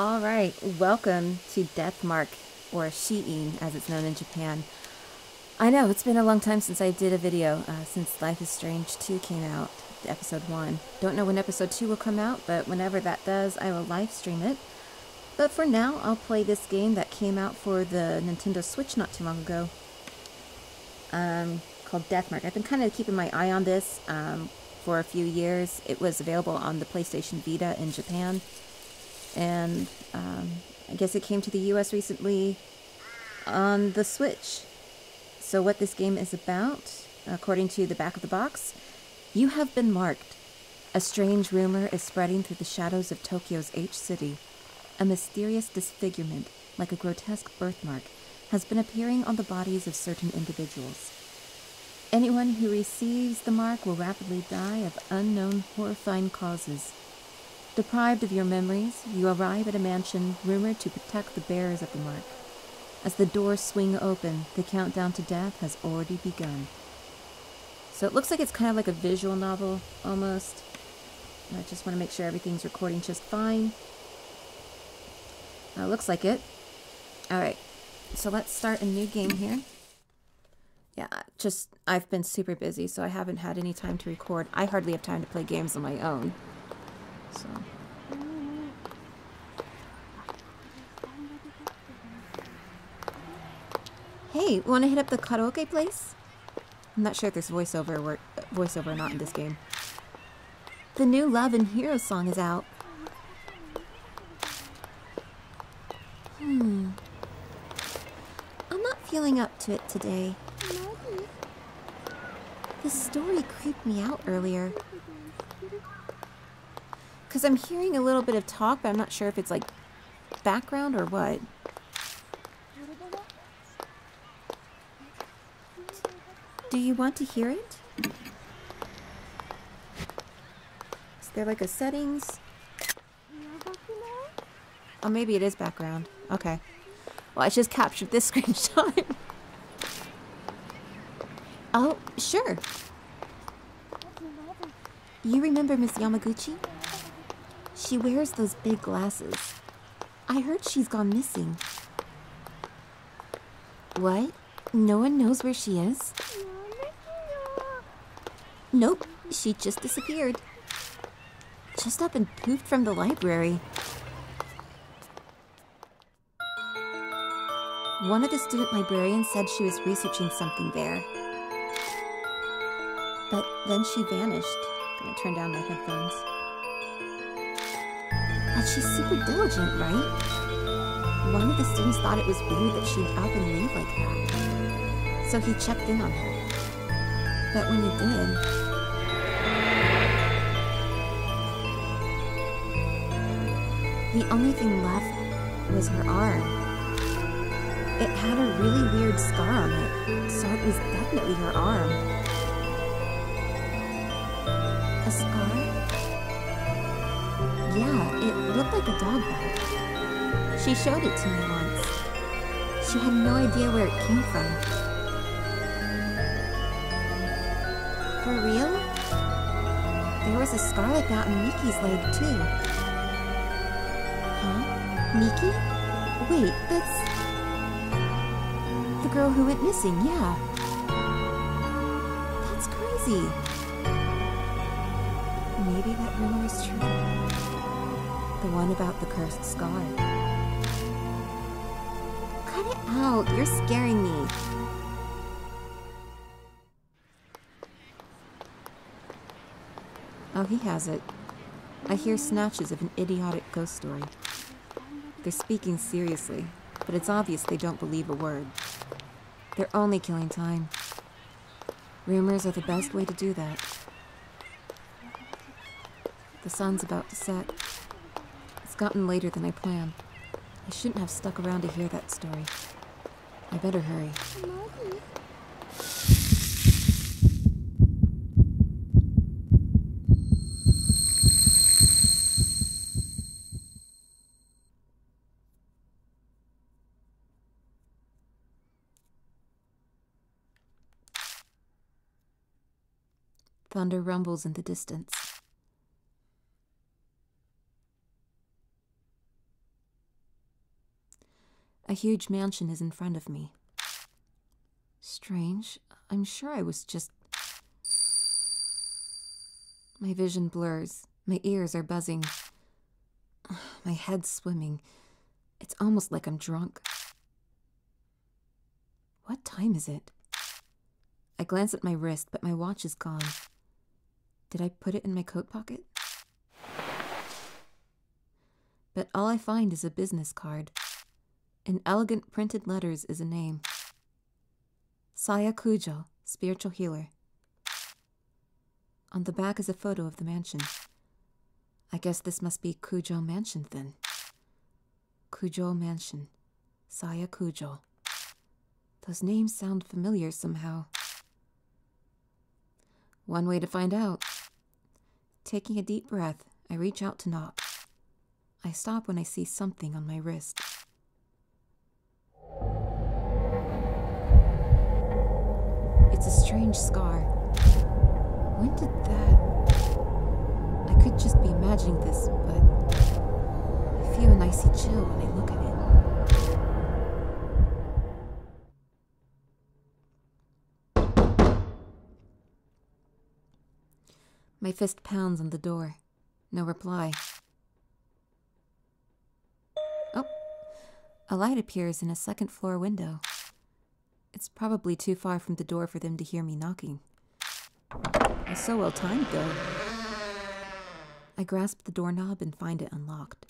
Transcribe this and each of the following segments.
Alright, welcome to Death Mark, or Shiin as it's known in Japan. I know, it's been a long time since I did a video, since Life is Strange 2 came out, episode 1. Don't know when episode 2 will come out, but whenever that does, I will live stream it. But for now, I'll play this game that came out for the Nintendo Switch not too long ago, called Death Mark. I've been kind of keeping my eye on this for a few years. It was available on the PlayStation Vita in Japan. And I guess it came to the US recently on the Switch. So what this game is about, according to the back of the box, you have been marked. A strange rumor is spreading through the shadows of Tokyo's H City. A mysterious disfigurement, like a grotesque birthmark, has been appearing on the bodies of certain individuals. Anyone who receives the mark will rapidly die of unknown horrifying causes. Deprived of your memories, you arrive at a mansion rumored to protect the bearers of the mark. As the doors swing open, the countdown to death has already begun. So it looks like it's kind of like a visual novel, almost. I just want to make sure everything's recording just fine. Looks like it. Alright, so let's start a new game here. Yeah, I've been super busy, so I haven't had any time to record. I hardly have time to play games on my own. So. Hey, want to hit up the karaoke place? I'm not sure if there's voiceover or not in this game. The new Love and Hero song is out. I'm not feeling up to it today. The story creeped me out earlier. Because I'm hearing a little bit of talk, but I'm not sure if it's like background or what. Do you want to hear it? Is there like a settings? Oh, maybe it is background. Okay. Well, I just captured this screenshot. Oh, sure. You remember Miss Yamaguchi? She wears those big glasses. I heard she's gone missing. What? No one knows where she is? Nope, she just disappeared. Just up and poofed from the library. One of the student librarians said she was researching something there. But then she vanished. I'm gonna turn down my headphones. But she's super diligent, right? One of the students thought it was weird that she'd up and leave like that. So he checked in on her. But when he did... the only thing left was her arm. It had a really weird scar on it, so it was definitely her arm. A scar? Yeah, it looked like a dog bite. She showed it to me once. She had no idea where it came from. For real? There was a scar like that on Miki's leg, too. Huh? Miki? Wait, that's... the girl who went missing, yeah. That's crazy. Maybe that rumor is true. The one about the cursed scar. Cut it out, you're scaring me. Oh, he has it. I hear snatches of an idiotic ghost story. They're speaking seriously, but it's obvious they don't believe a word. They're only killing time. Rumors are the best way to do that. The sun's about to set. It's gotten later than I planned. I shouldn't have stuck around to hear that story. I better hurry. Thunder rumbles in the distance. A huge mansion is in front of me. Strange. I'm sure I was just... My vision blurs. My ears are buzzing. My head's swimming. It's almost like I'm drunk. What time is it? I glance at my wrist, but my watch is gone. Did I put it in my coat pocket? But all I find is a business card. In elegant printed letters is a name. Saya Kujo, spiritual healer. On the back is a photo of the mansion. I guess this must be Kujo Mansion then. Kujo Mansion. Saya Kujo. Those names sound familiar somehow. One way to find out. Taking a deep breath, I reach out to knock. I stop when I see something on my wrist. It's a strange scar. When did that... I could just be imagining this, but I feel an icy chill when I look at it. My fist pounds on the door. No reply. Oh, a light appears in a second-floor window. It's probably too far from the door for them to hear me knocking. It's so well timed, though. I grasp the doorknob and find it unlocked.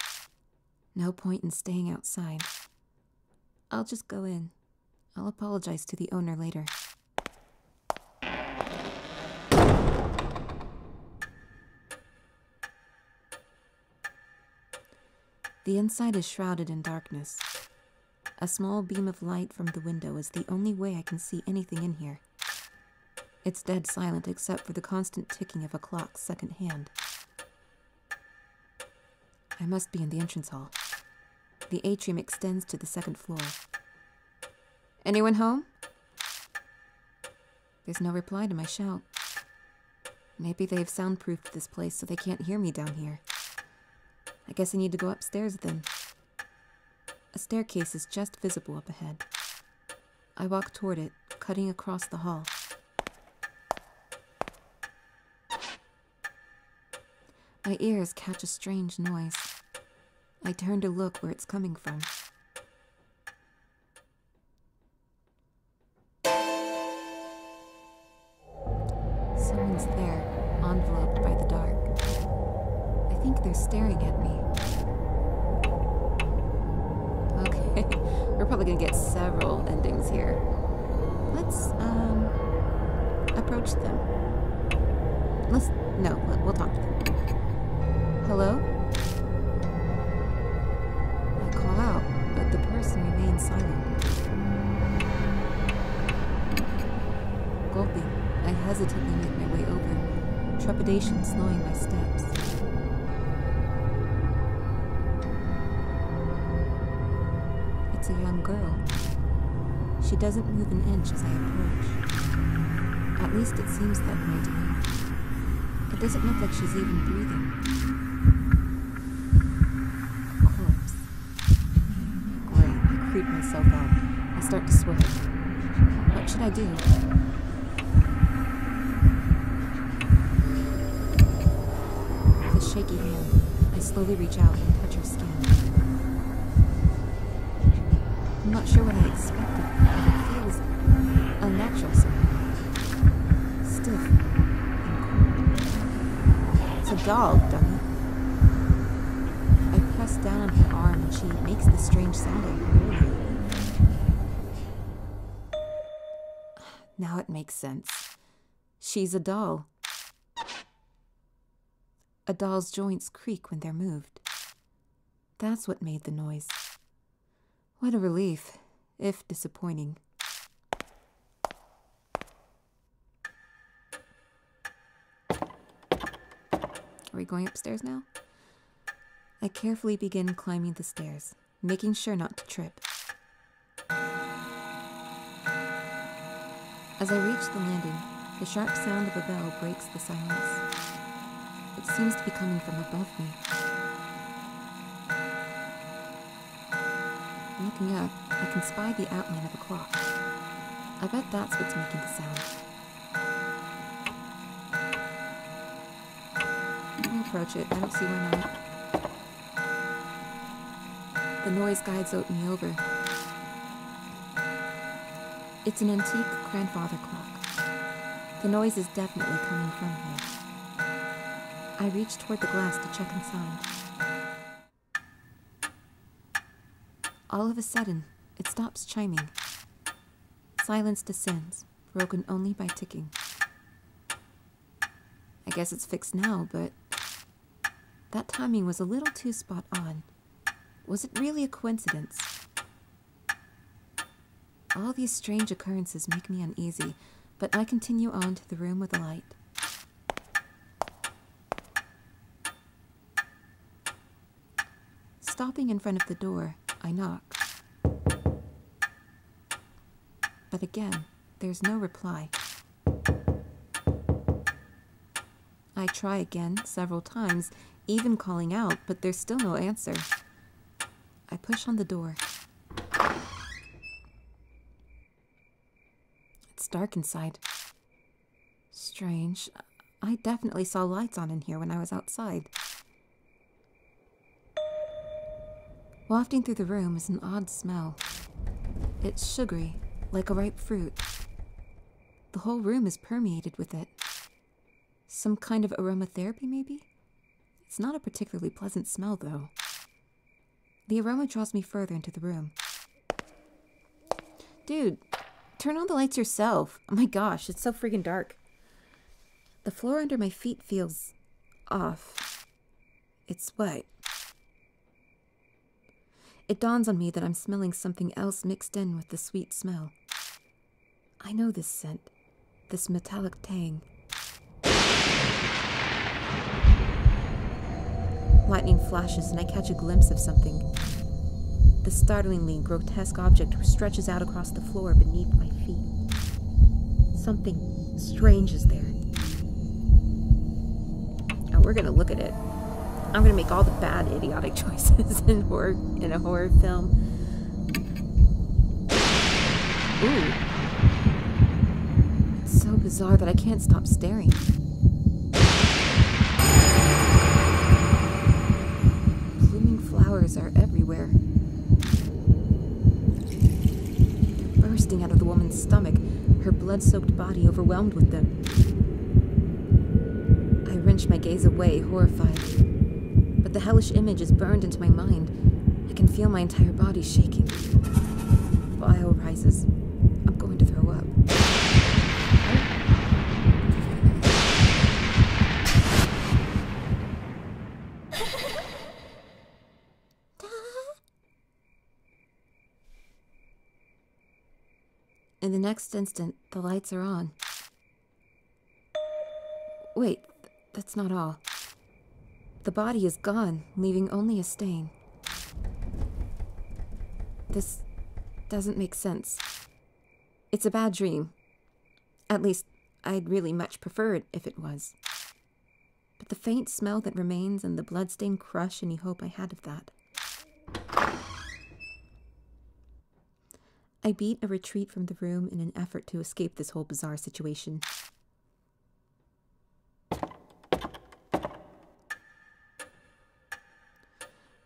No point in staying outside. I'll just go in. I'll apologize to the owner later. The inside is shrouded in darkness. A small beam of light from the window is the only way I can see anything in here. It's dead silent except for the constant ticking of a clock second hand. I must be in the entrance hall. The atrium extends to the second floor. Anyone home? There's no reply to my shout. Maybe they've soundproofed this place so they can't hear me down here. I guess I need to go upstairs then. A staircase is just visible up ahead. I walk toward it, cutting across the hall. My ears catch a strange noise. I turn to look where it's coming from. Someone's there, enveloped by the dark. I think they're staring at me. Okay, we're probably gonna get several endings here. Let's, approach them. We'll talk to them. Hello? I call out, but the person remains silent. Gulping, I hesitantly make my way over, trepidation slowing my steps. It's a young girl. She doesn't move an inch as I approach. At least it seems that way to me. It doesn't look like she's even breathing. A corpse. Great, I creep myself out. I start to sweat. What should I do? With a shaky hand, I slowly reach out and touch her skin. I'm not sure what I expected, but it feels unnatural somehow. Stiff and cold. It's a doll, dummy. I press down on her arm and she makes the strange sound I heard earlier. Now it makes sense. She's a doll. A doll's joints creak when they're moved. That's what made the noise. What a relief, if disappointing. Are we going upstairs now? I carefully begin climbing the stairs, making sure not to trip. As I reach the landing, the sharp sound of a bell breaks the silence. It seems to be coming from above me. What looking up, I can spy the outline of a clock. I bet that's what's making the sound. I'll approach it. I don't see why not. The noise guides me over. It's an antique grandfather clock. The noise is definitely coming from here. I reach toward the glass to check inside. All of a sudden, it stops chiming. Silence descends, broken only by ticking. I guess it's fixed now, but that timing was a little too spot on. Was it really a coincidence? All these strange occurrences make me uneasy, but I continue on to the room with the light. Stopping in front of the door, I knock. But again, there's no reply. I try again several times, even calling out, but there's still no answer. I push on the door. It's dark inside. Strange. I definitely saw lights on in here when I was outside. Wafting through the room is an odd smell. It's sugary, like a ripe fruit. The whole room is permeated with it. Some kind of aromatherapy, maybe? It's not a particularly pleasant smell, though. The aroma draws me further into the room. Dude, turn on the lights yourself. Oh my gosh, it's so freaking dark. The floor under my feet feels off. It's wet. It dawns on me that I'm smelling something else mixed in with the sweet smell. I know this scent, this metallic tang. Lightning flashes and I catch a glimpse of something. The startlingly grotesque object stretches out across the floor beneath my feet. Something strange is there. Oh, we're gonna look at it. I'm gonna make all the bad, idiotic choices in a horror film. Ooh. It's so bizarre that I can't stop staring. Blooming flowers are everywhere. They're bursting out of the woman's stomach, her blood-soaked body overwhelmed with them. I wrench my gaze away, horrified. But the hellish image is burned into my mind. I can feel my entire body shaking. Bile rises. I'm going to throw up. In the next instant, the lights are on. Wait, that's not all. The body is gone, leaving only a stain. This doesn't make sense. It's a bad dream. At least, I'd really much prefer it if it was. But the faint smell that remains and the bloodstained crush any hope I had of that. I beat a retreat from the room in an effort to escape this whole bizarre situation.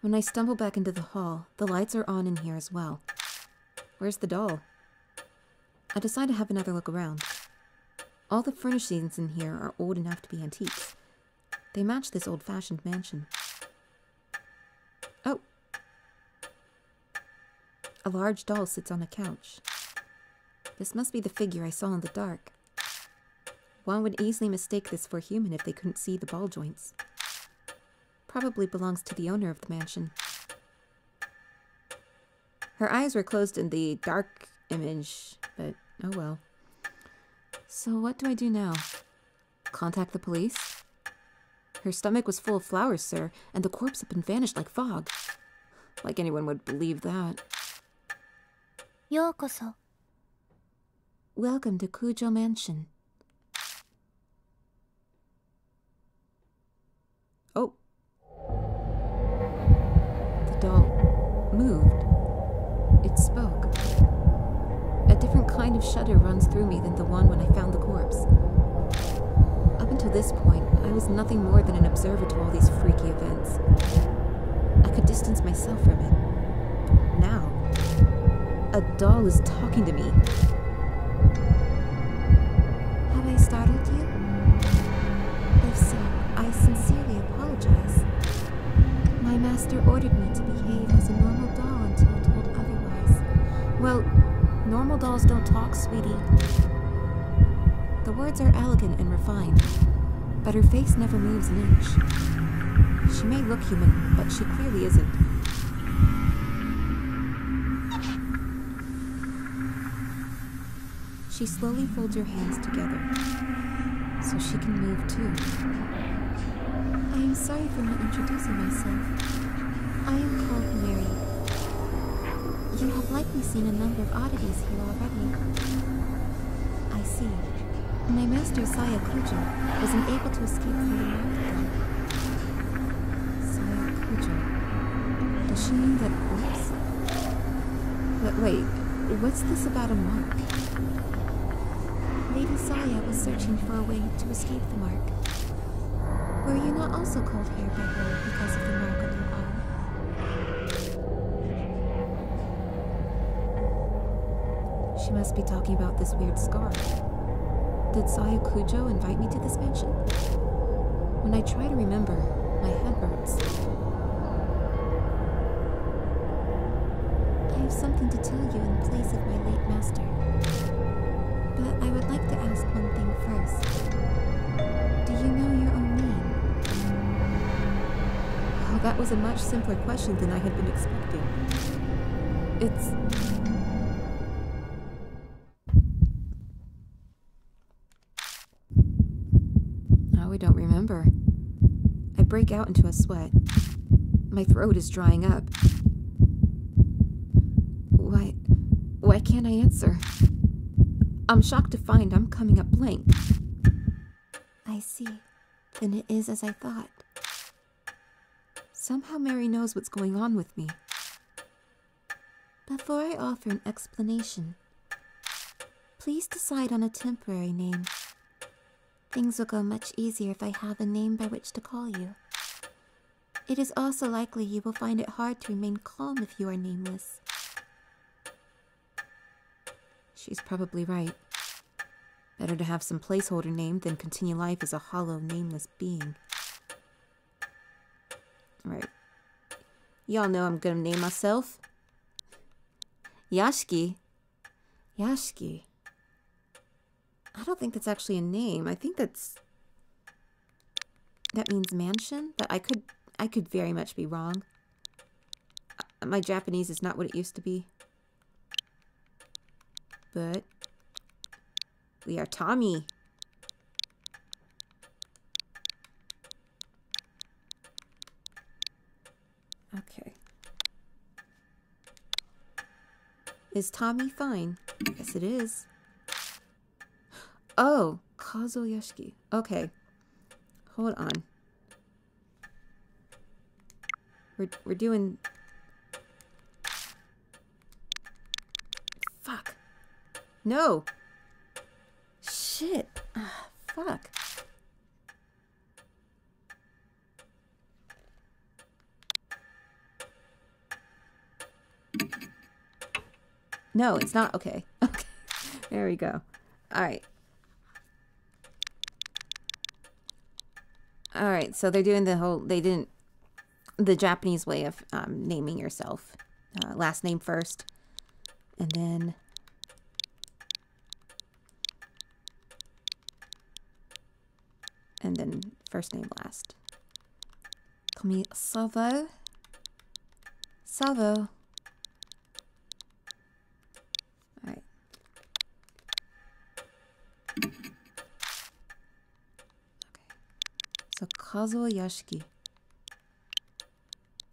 When I stumble back into the hall, the lights are on in here as well. Where's the doll? I decide to have another look around. All the furnishings in here are old enough to be antiques. They match this old-fashioned mansion. Oh! A large doll sits on a couch. This must be the figure I saw in the dark. One would easily mistake this for a human if they couldn't see the ball joints. Probably belongs to the owner of the mansion. Her eyes were closed in the dark image, but oh well. So what do I do now? Contact the police? Her stomach was full of flowers, sir, and the corpse up and vanished like fog. Like anyone would believe that. Yokoso. Welcome to Kujo Mansion. Oh. The doll moved. It spoke. A different kind of shudder runs through me than the one when I found the corpse. Up until this point, I was nothing more than an observer to all these freaky events. I could distance myself from it. Now, a doll is talking to me. Have I startled you? If so, I sincerely apologize. My master ordered me to behave as a normal doll until told otherwise. Well, normal dolls don't talk, sweetie. The words are elegant and refined, but her face never moves an inch. She may look human, but she clearly isn't. She slowly folds her hands together, so she can move too. I am sorry for not introducing myself. I am called Mary. You have likely seen a number of oddities here already. I see. My master, Saya Kujo, was unable to escape from the market. Saya Kujo. Does she mean that corpse? But wait, what's this about a mark? Lady Saya was searching for a way to escape the mark. Were you not also called here by her because of the mark on your arm? She must be talking about this weird scar. Did Saya Kujo invite me to this mansion? When I try to remember, my head hurts. I have something to tell you in place of my late master. But I would like to ask one thing first. Do you know your own name? Oh, that was a much simpler question than I had been expecting. It's... Oh, I don't remember. I break out into a sweat. My throat is drying up. Why can't I answer? I'm shocked to find I'm coming up blank. I see. Then it is as I thought. Somehow Mary knows what's going on with me. Before I offer an explanation, please decide on a temporary name. Things will go much easier if I have a name by which to call you. It is also likely you will find it hard to remain calm if you are nameless. She's probably right. Better to have some placeholder name than continue life as a hollow, nameless being. Alright. Y'all know I'm gonna name myself. Yashiki. Yashiki. I don't think that's actually a name. I think that means mansion, but I could very much be wrong. My Japanese is not what it used to be. But we are Tommy. Okay. Is Tommy fine? Yes, it is. Oh, Kazuo Yashiki. Okay. Hold on. We're doing... Fuck. No. Shit. Fuck. No, it's not. Okay. Okay. There we go. Alright. Alright, so they're doing the whole... the Japanese way of naming yourself. Last name first. And then... first name last. Call me Salvo. Salvo. Alright. Okay. So Kazuo Yashiki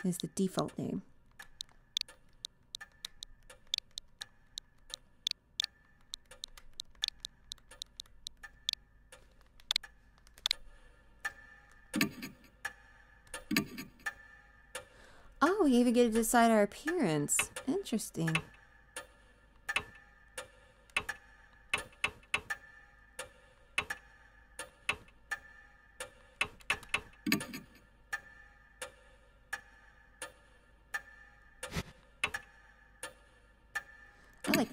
is the default name. Oh, we even get to decide our appearance. Interesting.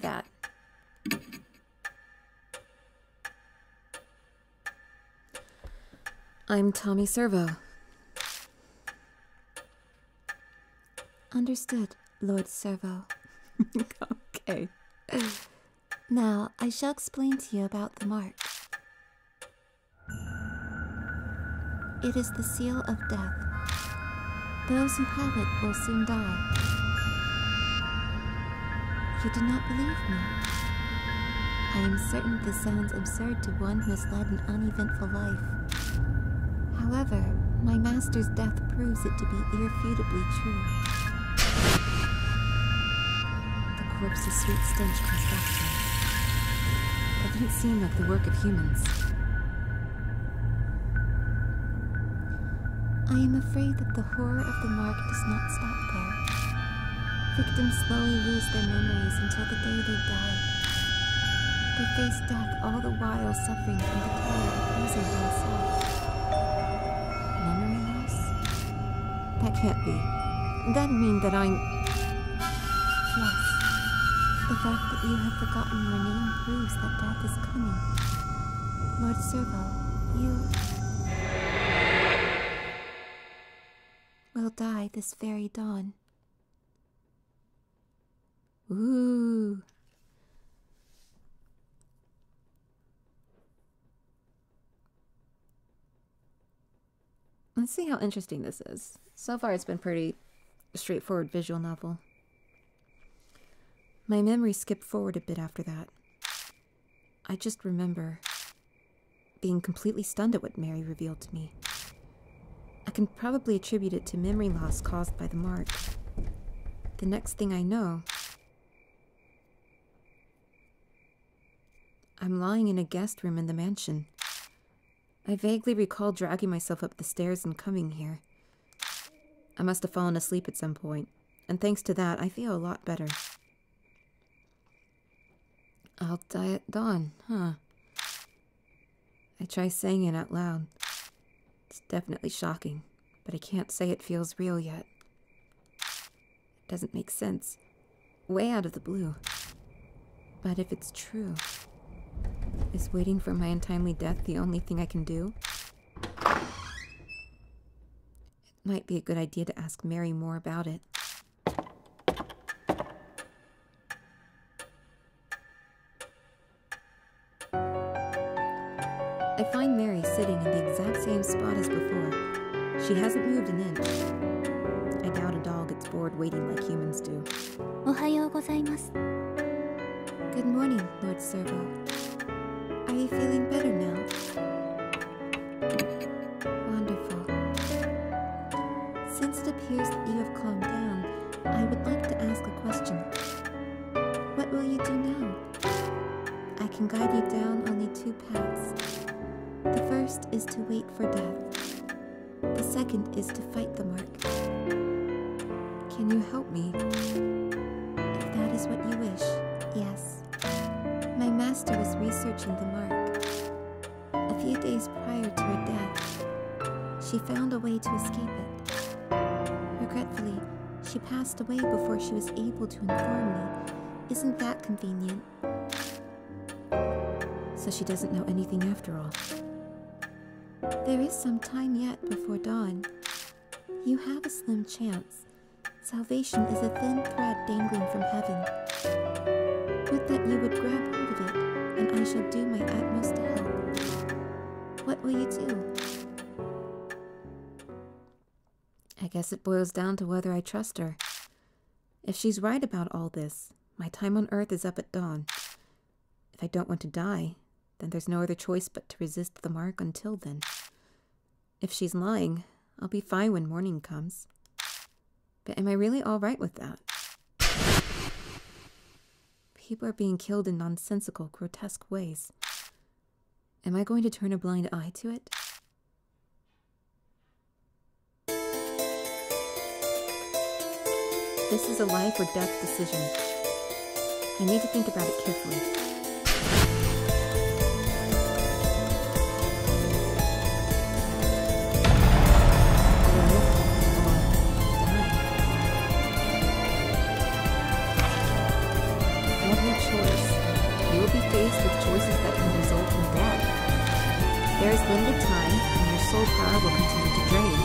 that. I'm Tommy Servo. Understood, Lord Servo. Okay. Now, I shall explain to you about the mark. It is the seal of death. Those who have it will soon die. You do not believe me. I am certain this sounds absurd to one who has led an uneventful life. However, my master's death proves it to be irrefutably true. The corpse's sweet stench comes back to me. That didn't seem like the work of humans. I am afraid that the horror of the mark does not stop there. Victims slowly lose their memories until the day they die. They face death all the while suffering from the terror of losing oneself. Memory loss? That can't be. That'd mean that I'm... Yes. The fact that you have forgotten your name proves that death is coming. Lord Servo, you... will die this very dawn. Ooh. Let's see how interesting this is. So far it's been pretty straightforward visual novel. My memory skipped forward a bit after that. I just remember being completely stunned at what Mary revealed to me. I can probably attribute it to memory loss caused by the mark. The next thing I know, I'm lying in a guest room in the mansion. I vaguely recall dragging myself up the stairs and coming here. I must have fallen asleep at some point, and thanks to that, I feel a lot better. I'll die at dawn, huh? I try saying it out loud. It's definitely shocking, but I can't say it feels real yet. It doesn't make sense. Way out of the blue. But if it's true, is waiting for my untimely death the only thing I can do? It might be a good idea to ask Mary more about it. I find Mary sitting in the exact same spot as before. She hasn't moved an inch. I doubt a doll gets bored waiting like humans do. おはようございます。 Good morning, Lord Servo. Are you feeling better now? Wonderful. Since it appears that you have calmed down, I would like to ask a question. What will you do now? I can guide you down only two paths. The first is to wait for death. The second is to fight the mark. Can you help me? If that is what you wish, yes. My master was researching the mark. A few days prior to her death, she found a way to escape it. Regretfully, she passed away before she was able to inform me. Isn't that convenient? So she doesn't know anything after all. There is some time yet before dawn. You have a slim chance. Salvation is a thin thread dangling from heaven. Would that you would grab hold of it, and I shall do my utmost to help. What will you do? I guess it boils down to whether I trust her. If she's right about all this, my time on Earth is up at dawn. If I don't want to die, then there's no other choice but to resist the mark until then. If she's lying, I'll be fine when morning comes. But am I really all right with that? People are being killed in nonsensical, grotesque ways. Am I going to turn a blind eye to it? This is a life or death decision. I need to think about it carefully. Every choice be faced with choices that can result in death. There is limited time, and your soul power will continue to drain.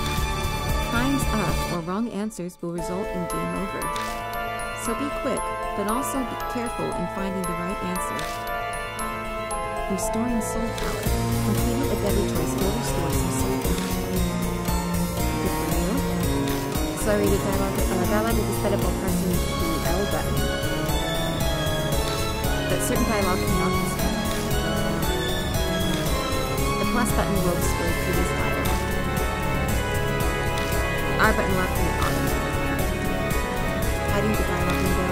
Time's up, or wrong answers will result in game over. So be quick, but also be careful in finding the right answer. Restoring soul power. Completing a deadly choice will restore some soul power. Good for you. Sorry, the dialogue is displayable pressing the L button. But certain dialogue cannot be spelled. The plus button will display previous dialogue. R button will appear automatically. Hiding the dialogue window.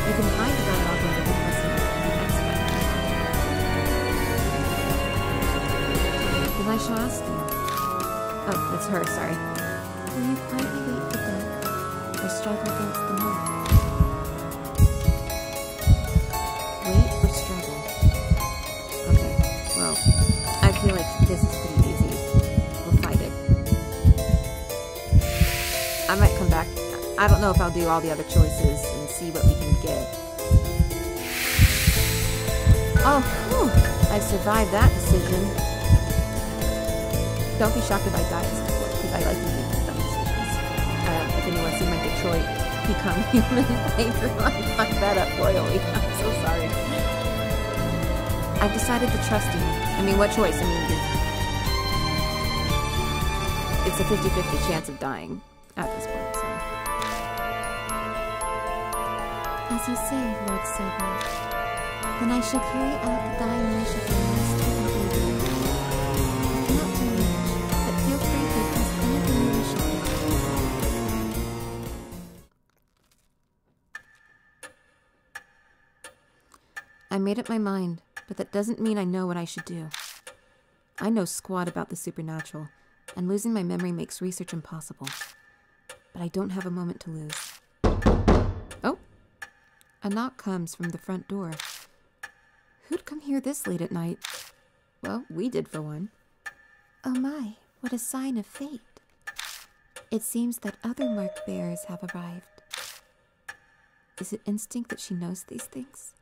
You can hide the dialogue window by pressing the X button. Then I shall ask you. Oh, that's her, sorry. Will you quietly wait for death, or struggle against the mark? Wait or struggle? Okay, well, I feel like this is pretty easy. We'll fight it. I might come back. I don't know if I'll do all the other choices and see what we can get. Oh, whew, I survived that decision. Don't be shocked if I die at some point, because I like to make dumb decisions. If anyone's seen my Detroit Become Human playthrough, I fucked that up royally. I'm so sorry. I've decided to trust you. I mean, what choice? I mean, it's a 50-50 chance of dying at this point, so. As you say, Lord Servo, then I shall carry out the dying wish of your most holy baby. I cannot do much, but feel free to request anything you wish of me. I made up my mind, but that doesn't mean I know what I should do. I know squat about the supernatural, and losing my memory makes research impossible. But I don't have a moment to lose. Oh! A knock comes from the front door. Who'd come here this late at night? Well, we did for one. Oh my, what a sign of fate. It seems that other mark bearers have arrived. Is it instinct that she knows these things?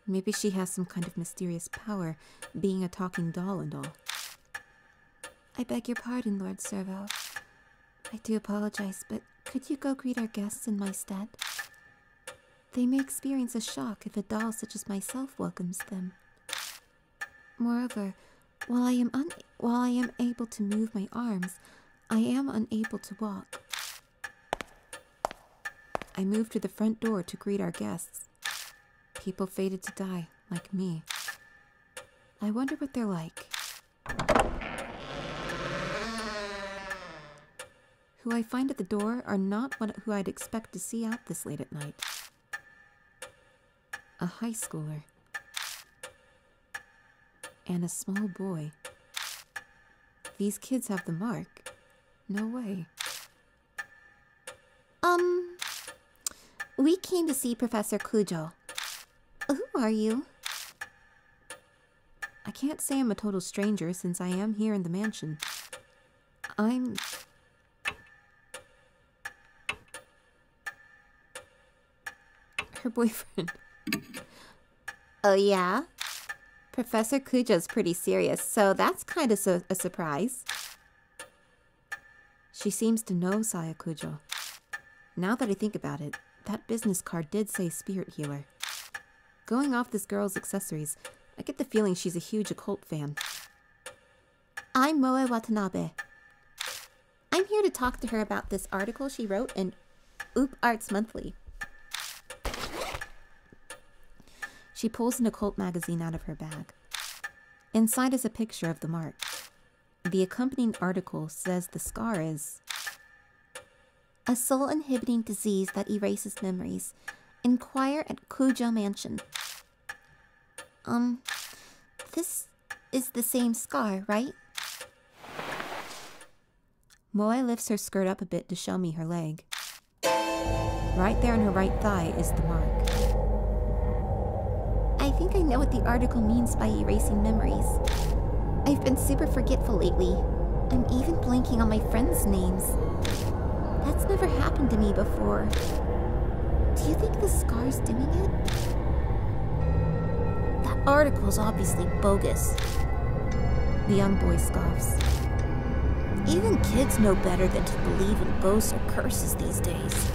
Maybe she has some kind of mysterious power, being a talking doll and all. I beg your pardon, Lord Servo. I do apologize, but could you go greet our guests in my stead? They may experience a shock if a doll such as myself welcomes them. Moreover, while I am able to move my arms, I am unable to walk. I moved to the front door to greet our guests. People fated to die, like me. I wonder what they're like. Who I find at the door are not who I'd expect to see out this late at night. A high schooler. And a small boy. These kids have the mark. No way. We came to see Professor Kujo. Who are you? I can't say I'm a total stranger since I am here in the mansion. I'm... her boyfriend. Oh yeah? Professor Kujo's pretty serious, so that's kind of a surprise. She seems to know Saya Kujo. Now that I think about it, that business card did say spirit healer. Going off this girl's accessories, I get the feeling she's a huge occult fan. I'm Moe Watanabe. I'm here to talk to her about this article she wrote in Oop Arts Monthly. She pulls an occult magazine out of her bag. Inside is a picture of the mark. The accompanying article says the scar is... a soul-inhibiting disease that erases memories. Inquire at Kujo Mansion. This is the same scar, right? Moe lifts her skirt up a bit to show me her leg. Right there on her right thigh is the mark. I think I know what the article means by erasing memories. I've been super forgetful lately. I'm even blanking on my friends' names. That's never happened to me before. Do you think the scar's doing it? article's obviously bogus. The young boy scoffs. Even kids know better than to believe in ghosts or curses these days.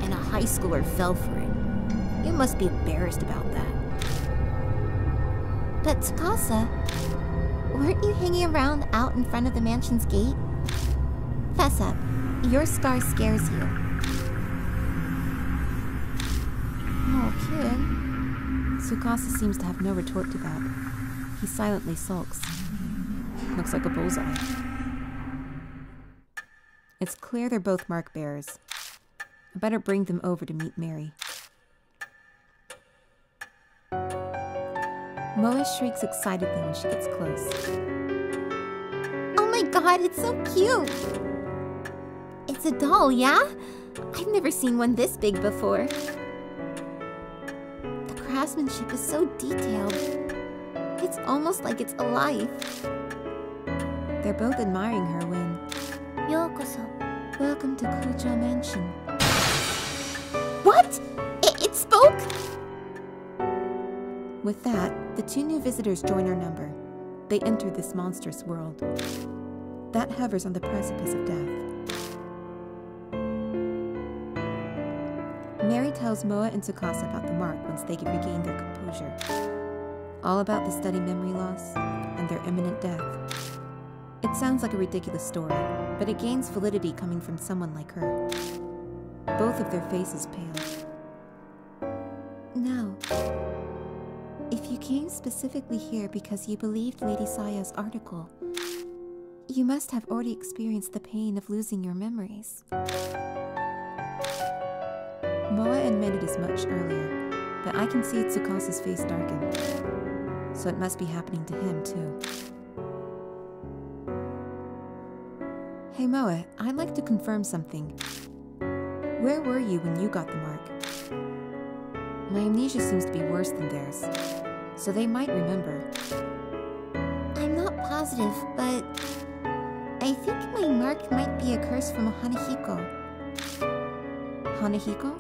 And a high schooler fell for it. You must be embarrassed about that. But Tsukasa, weren't you hanging around out in front of the mansion's gate? Fess up, your scar scares you. Oh, kid. Tsukasa seems to have no retort to that. He silently sulks. Looks like a bullseye. It's clear they're both mark bearers. I better bring them over to meet Mary. Moa shrieks excitedly when she gets close. Oh my god, it's so cute! It's a doll, yeah? I've never seen one this big before. The craftsmanship is so detailed. It's almost like it's alive. They're both admiring her when... Yokoso. Welcome to Kujo Mansion. What? It spoke? With that, the two new visitors join our number. They enter this monstrous world. That hovers on the precipice of death. Mary tells Moa and Tsukasa about the mark once they regain their composure. All about the steady memory loss and their imminent death. It sounds like a ridiculous story, but it gains validity coming from someone like her. Both of their faces pale. No. If you came specifically here because you believed Lady Saya's article, you must have already experienced the pain of losing your memories. Moa admitted as much earlier, but I can see Tsukasa's face darken. So it must be happening to him, too. Hey Moa, I'd like to confirm something. Where were you when you got the mark? My amnesia seems to be worse than theirs, so they might remember. I'm not positive, but I think my mark might be a curse from Hanahiko. Hanahiko?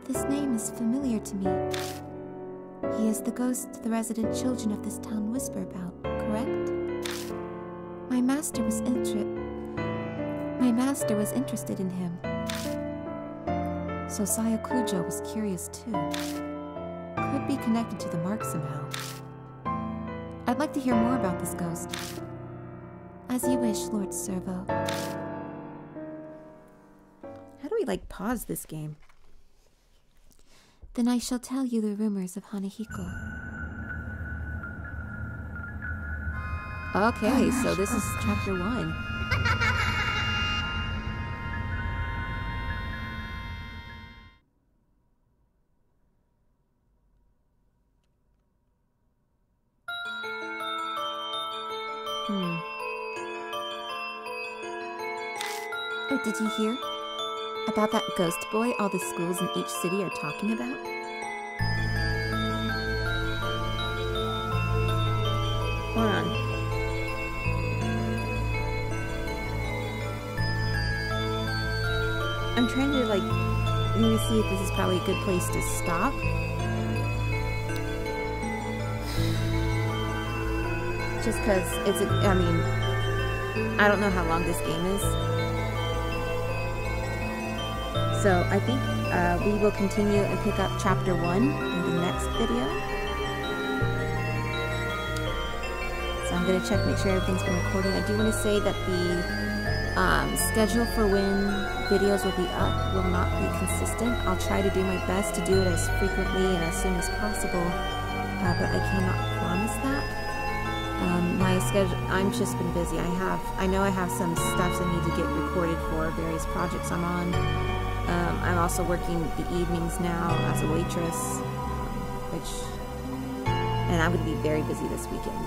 This name is familiar to me. He is the ghost the resident children of this town whisper about, correct? My master was interested in him. So Saya Kujo was curious too. Could be connected to the mark somehow. I'd like to hear more about this ghost. As you wish, Lord Servo. How do we, pause this game? Then I shall tell you the rumors of Hanahiko. Okay, so this is chapter 1. Oh, did you hear? About that ghost boy all the schools in each city are talking about? Hold on. I'm trying to, let me see if this is probably a good place to stop. Just because it's I don't know how long this game is. So I think we will continue and pick up chapter 1 in the next video. So I'm going to check, make sure everything's been recording. I do want to say that the schedule for when videos will be up will not be consistent. I'll try to do my best to do it as frequently and as soon as possible, but I cannot promise that. My schedule, I've just been busy. I know I have some stuff I need to get recorded for various projects I'm on. I'm also working the evenings now as a waitress, and I'm going to be very busy this weekend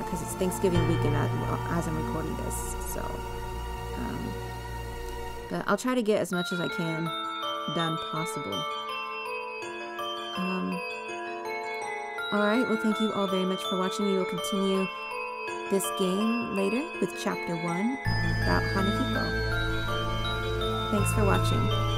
because it's Thanksgiving weekend as I'm recording this. So, but I'll try to get as much as I can done possible. Alright, well thank you all very much for watching. We will continue this game later with chapter 1 about Hanahiko. Thanks for watching.